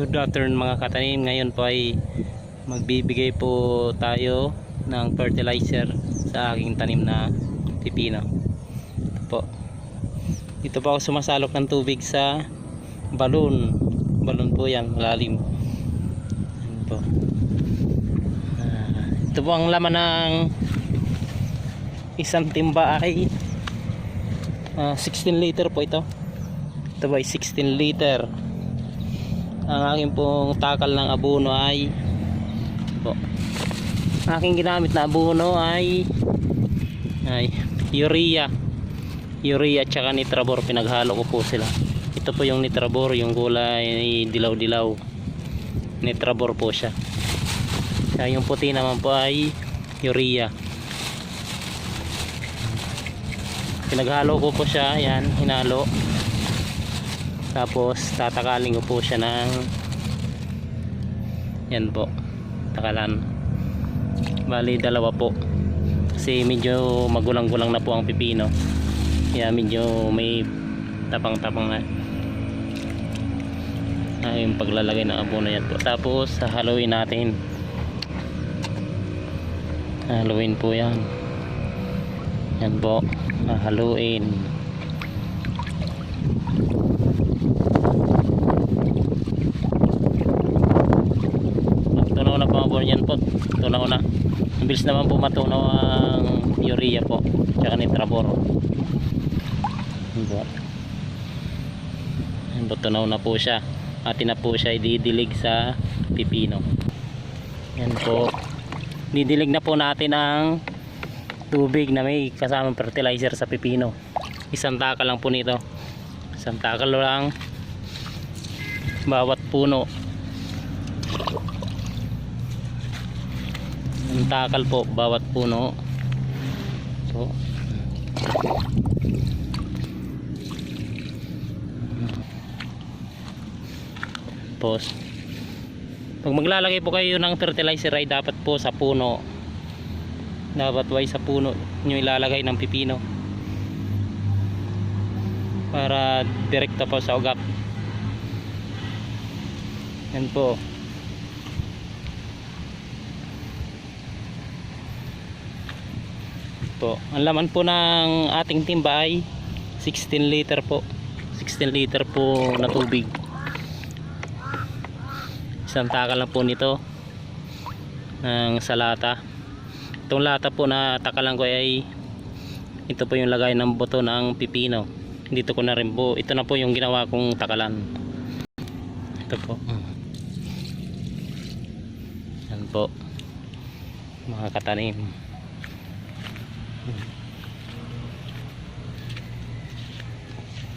Good afternoon mga katanim. Ngayon po ay magbibigay po tayo ng fertilizer sa aking tanim na pipino. Ito po. Ito po ako sumasalok ng tubig sa balon. Balon po yan, malalim. Ayan po. Ito po ang laman ng isang timba ay 16 liter po ito. Ito po ay 16 liter. Ang aking pong takal ng abono ay po, aking ginamit na abono ay urea tsaka nitrabor. Pinaghalo ko po sila. Ito po yung nitrabor, yung kulay dilaw-dilaw, nitrabor po siya. Kaya yung puti naman po ay urea. Pinaghalo ko po siya, yan, hinalo. Tapos tatakalin ko po siya ng yan po, takalan. Bali dalawa po kasi medyo magulang-gulang na po ang pipino, kaya medyo may tapang-tapang na yung paglalagay ng abono yan po. Tapos haluin natin, haluin po yan, yan po, haluin. Tunaw na po ang yan po, tunaw na. Ang bilis naman po matunaw ang urea po tsaka nitrabor. Yan po, tunaw na po siya. Atin na po siya ididilig sa pipino. Yan po, didilig na po natin ang tubig na may kasamang fertilizer sa pipino. Isang takal lang po nito, isang takal lang bawat puno. Ang takal po bawat puno. So, tapos pag maglalagay po kayo ng fertilizer ay dapat po sa puno, dapat way sa puno nyo ilalagay ng pipino para direkta po sa ugat. Yan po. Po, ang laman po ng ating timba ay 16 liter po. 16 liter po na tubig. Isang takal lang po nito ng sa lata. Itong lata po na takalan ko ay ito po yung lagay ng buto ng pipino. Dito ko na rin po, ito na po yung ginawa kong takalan. Ito po. Yan po mga katanim.